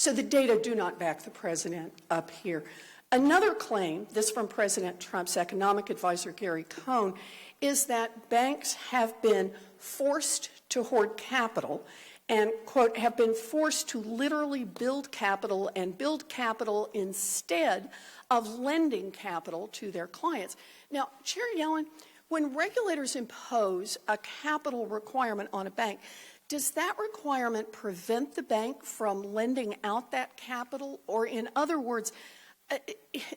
So the data do not back the president up here. Another claim, this from President Trump's economic advisor, Gary Cohn, is that banks have been forced to hoard capital and, quote, have been forced to literally build capital and build capital instead of lending capital to their clients. Now, Chair Yellen, when regulators impose a capital requirement on a bank, does that requirement prevent the bank from lending out that capital? Or in other words,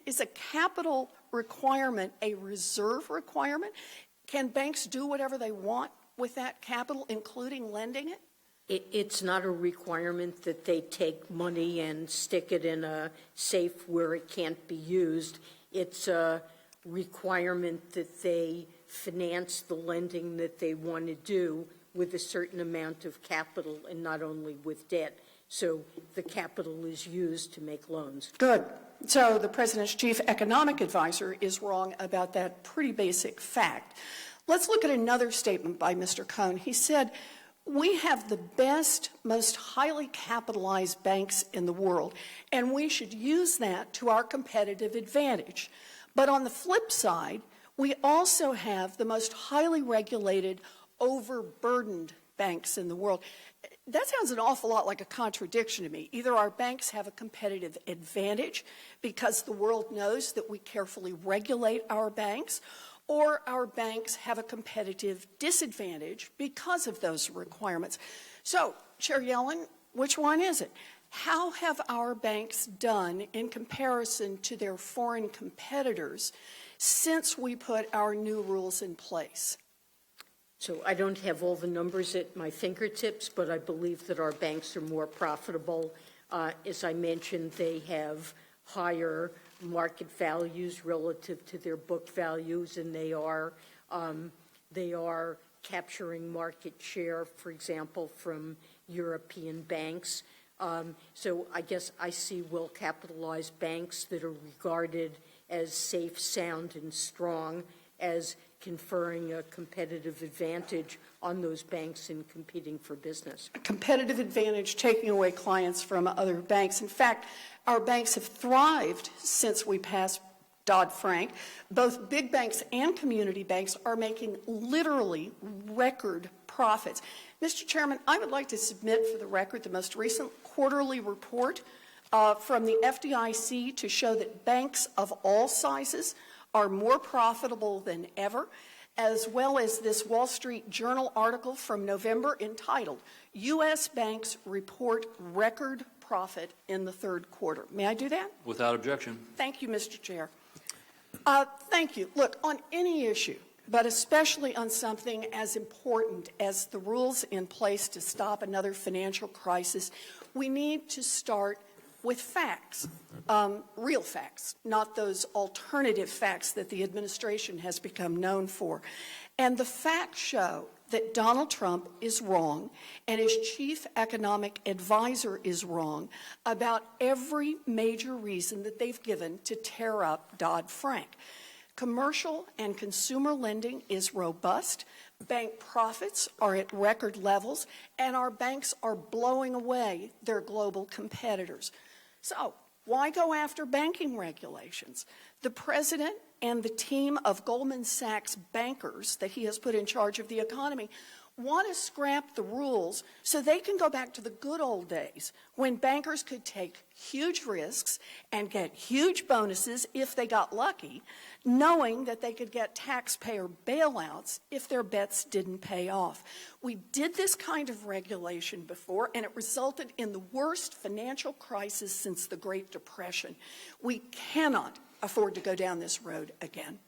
is a capital requirement a reserve requirement? Can banks do whatever they want with that capital, including lending it? It's not a requirement that they take money and stick it in a safe where it can't be used. It's a requirement that they finance the lending that they want to do with a certain amount of capital and not only with debt. So the capital is used to make loans. Good. So the president's chief economic advisor is wrong about that pretty basic fact. Let's look at another statement by Mr. Cohn. He said, "We have the best, most highly capitalized banks in the world, and we should use that to our competitive advantage. But on the flip side, we also have the most highly regulated, overburdened banks in the world." That sounds an awful lot like a contradiction to me. Either our banks have a competitive advantage because the world knows that we carefully regulate our banks, or our banks have a competitive disadvantage because of those requirements. So, Chair Yellen, which one is it? How have our banks done in comparison to their foreign competitors since we put our new rules in place? So I don't have all the numbers at my fingertips, but I believe that our banks are more profitable. As I mentioned, they have higher market values relative to their book values, and they are capturing market share, for example, from European banks. So I guess I see well-capitalized banks that are regarded as safe, sound, and strong as conferring a competitive advantage on those banks in competing for business. A competitive advantage, taking away clients from other banks. In fact, our banks have thrived since we passed Dodd-Frank. Both big banks and community banks are making literally record profits. Mr. Chairman, I would like to submit for the record the most recent quarterly report from the FDIC to show that banks of all sizes are more profitable than ever, as well as this Wall Street Journal article from November entitled, "U.S. Banks Report Record Profit in the Third Quarter." May I do that? Without objection. Thank you, Mr. Chair. Thank you. Look, on any issue, but especially on something as important as the rules in place to stop another financial crisis, we need to start with facts, real facts, not those alternative facts that the administration has become known for. And the facts show that Donald Trump is wrong and his chief economic advisor is wrong about every major reason that they've given to tear up Dodd-Frank. Commercial and consumer lending is robust, bank profits are at record levels, and our banks are blowing away their global competitors. So, why go after banking regulations? The president and the team of Goldman Sachs bankers that he has put in charge of the economy want to scrap the rules so they can go back to the good old days when bankers could take huge risks and get huge bonuses if they got lucky, knowing that they could get taxpayer bailouts if their bets didn't pay off. We did this kind of regulation before, and it resulted in the worst financial crisis since the Great Depression. We cannot afford to go down this road again.